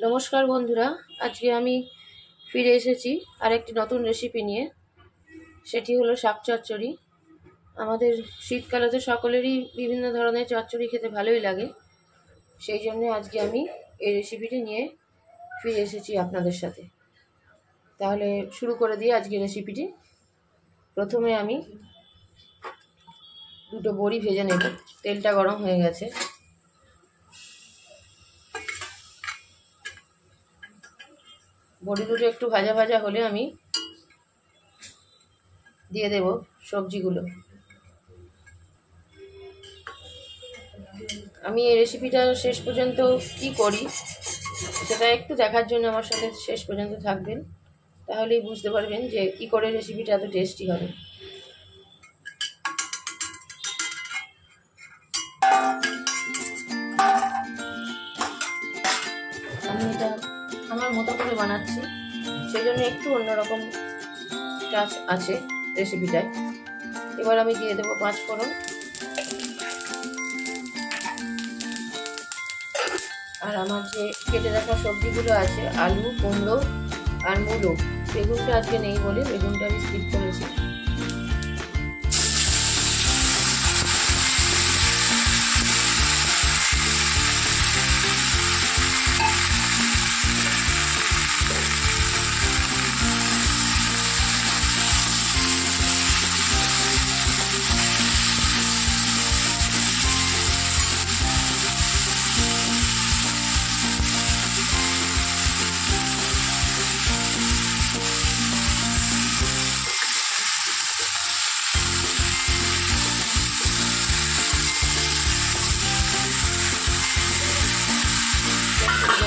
নমস্কার বন্ধুরা, আজকে আমি ফিরে এসেছি আরেকটি নতুন রেসিপি নিয়ে। সেটি হলো শাক চচ্চড়ি। আমাদের শীতকালে তো সকলেরই বিভিন্ন ধরনের চচ্চড়ি খেতে ভালোই লাগে, সেই জন্য আজকে আমি এই রেসিপিটি নিয়ে ফিরে এসেছি আপনাদের সাথে। তাহলে শুরু করে দিই আজকে রেসিপিটি। প্রথমে আমি দুটো বড়ি ভেজে নেব। তেলটা গরম হয়ে গেছে। বড়ি দুটো একটু ভাজা ভাজা হলে আমি দিয়ে দেব সবজিগুলো। আমি এই রেসিপিটা শেষ পর্যন্ত কি করি সেটা একটু দেখার জন্য আমার সাথে শেষ পর্যন্ত থাকবেন, তাহলেই বুঝতে পারবেন যে কি করে রেসিপিটা এত টেস্টি হবে। আমি এটা আমার মতো করে বানাচ্ছি, সেই জন্য একটু অন্যরকম টাচ আছে রেসিপিটায়। এবার আমি দিয়ে দেবো 5 ফোড়ন। আর আমার যে কেটে রাখা সবজিগুলো আছে, আলু, কুমড়ো আর মূলো, বেগুনটা আজকে নেই বলে বেগুনটা আমি স্কিপ করেছি।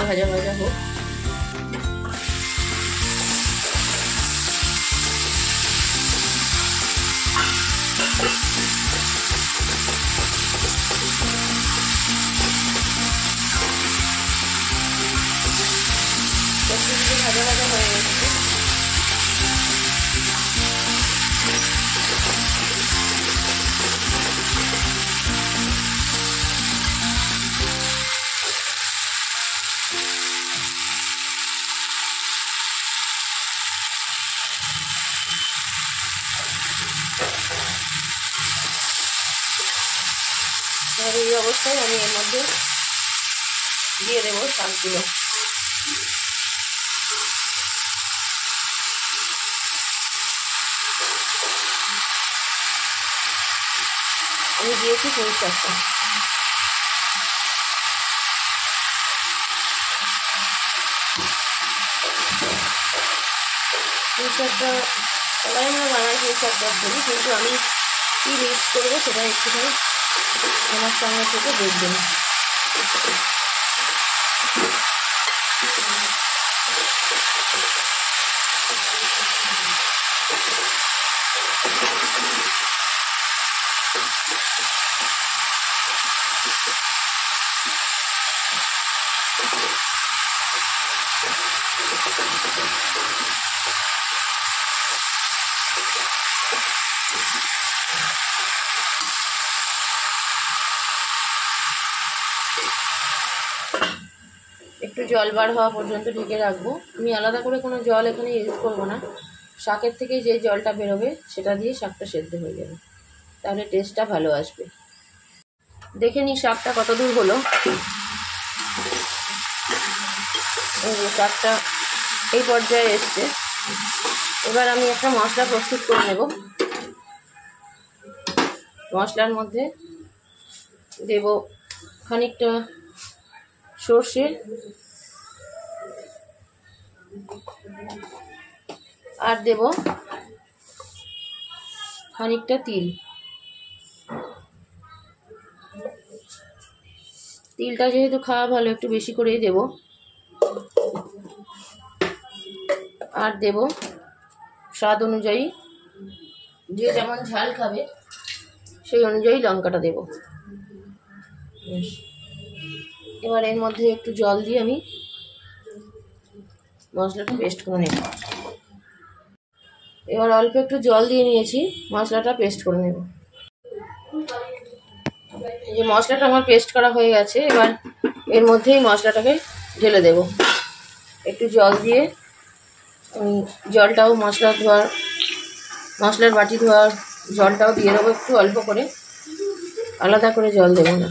ভাজা ভাজা হোক। ভাজা ভাজা হয়ে গেছে। এই অবস্থায় আমি এর মধ্যে দিয়ে দেবো শাকগুলো। আমি দিয়েছি পুঁই শাকটা। পুঁই শাকটা সবাই আমরা বানাই পুঁই শাক করি, কিন্তু আমি কী মিক্স করবো সেটা একটুখানি আমার সঙ্গে থেকে দেখবেন। একটু জল বার হওয়া পর্যন্ত ঢেকে রাখবো। আমি আলাদা করে কোনো জল এখানে ইউজ করবো না। শাকের থেকে যে জলটা বেরোবে সেটা দিয়ে শাকটা সেদ্ধ হয়ে যাবে, তাহলে টেস্টটা ভালো আসবে। দেখে নিই শাকটা কত দূর হলো। এই যে শাকটা এই পর্যায়ে এসছে। এবার আমি একটা মশলা প্রস্তুত করে নেব। মশলার মধ্যে দেব খানিকটা সর্ষে, আর দেব খানিকটা তিল। তিলটা যেহেতু খাওয়া ভালো, একটু বেশি করেই দেব। আর দেব স্বাদ অনুযায়ী, যে যেমন ঝাল খাবে সেই অনুযায়ী লঙ্কাটা দেব। এবার এর মধ্যে একটু জল দিয়ে আমি মশলাটা পেস্ট করে নেব। এবার অল্প একটু জল দিয়ে নিয়েছি, মশলাটা পেস্ট করে নেব। এই যে মশলাটা আমার পেস্ট করা হয়ে গেছে, এবার এর মধ্যেই মশলাটাকে ঢেলে দেব। একটু জল দিয়ে আমি জলটাও মশলার বাটি ধোয়ার জলটাও দিয়ে দেবো একটু অল্প করে, আলাদা করে জল দেবো না।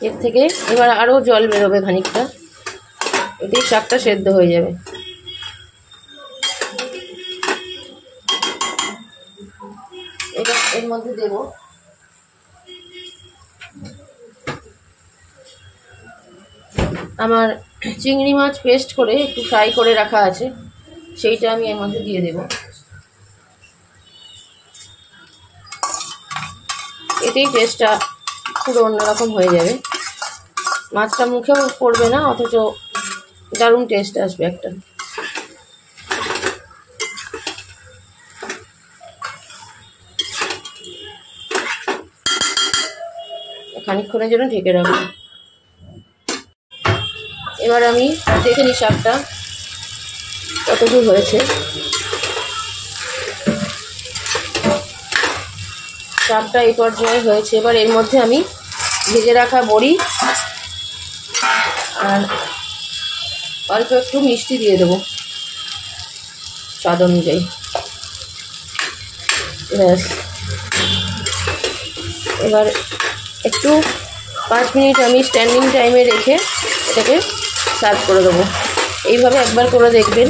এর থেকে এবার আরও জল বেরোবে খানিকটা, এতেই শাকটা সেদ্ধ হয়ে যাবে। এবার এর মধ্যে দেব আমার চিংড়ি মাছ পেস্ট করে একটু ফ্রাই করে রাখা আছে, সেইটা আমি এর মধ্যে দিয়ে দেব। এতেই টেস্টটা পুরো অন্যরকম হয়ে যাবে, মাছটা মুখেও পড়বে না, অথচ দারুণ টেস্ট আসবে একটা। খানিকক্ষণের জন্য ঢেকে রাখবো। এবার আমি দেখে নিই শাকটা কতদূর হয়েছে। শাকটা এই পর্যায়ে হয়েছে। এবার এর মধ্যে আমি ভেজে রাখা বড়ি আর অল্প একটু মিষ্টি দিয়ে দেবো স্বাদ অনুযায়ী। ব্যাস, এবার একটু 5 মিনিট আমি স্ট্যান্ডিং টাইমে রেখে এটাকে সার্ভ করে দেবো। এইভাবে একবার করে দেখবেন,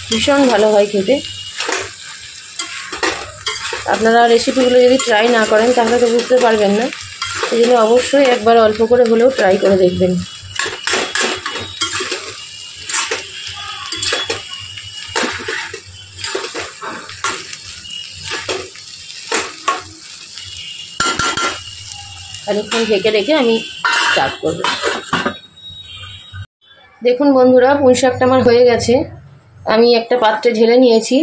ভীষণ ভালো হয় খেতে। আপনারা রেসিপিগুলো যদি ট্রাই না করেন তাহলে তো বুঝতে পারবেন না, সেই জন্য অবশ্যই একবার অল্প করে হলেও ট্রাই করে দেখবেন। খানিকক্ষণ ঢেকে রেখে আমি সার্ভ করব। দেখুন বন্ধুরা, পুঁই শাকটা আমার হয়ে গেছে। আমি একটা পাত্রে ঢেলে নিয়েছি,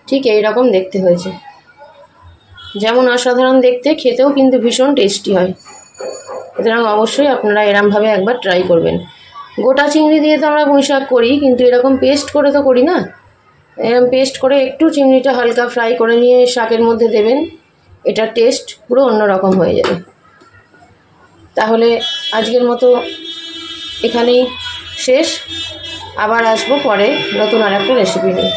ঠিক এই রকম দেখতে হয়েছে। যেমন অসাধারণ দেখতে, খেতেও কিন্তু ভীষণ টেস্টি হয়। সুতরাং অবশ্যই আপনারা এরমভাবে একবার ট্রাই করবেন। গোটা চিংড়ি দিয়ে তো আমরা পুঁই শাক করি, কিন্তু এরকম পেস্ট করে তো করি না। এরকম পেস্ট করে একটু চিংড়িটা হালকা ফ্রাই করে নিয়ে শাকের মধ্যে দেবেন, এটা টেস্ট পুরো অন্যরকম হয়ে যাবে। তাহলে আজকের মতো এখানেই শেষ। আবার আসবো পরে নতুন আর একটা রেসিপি নিয়ে।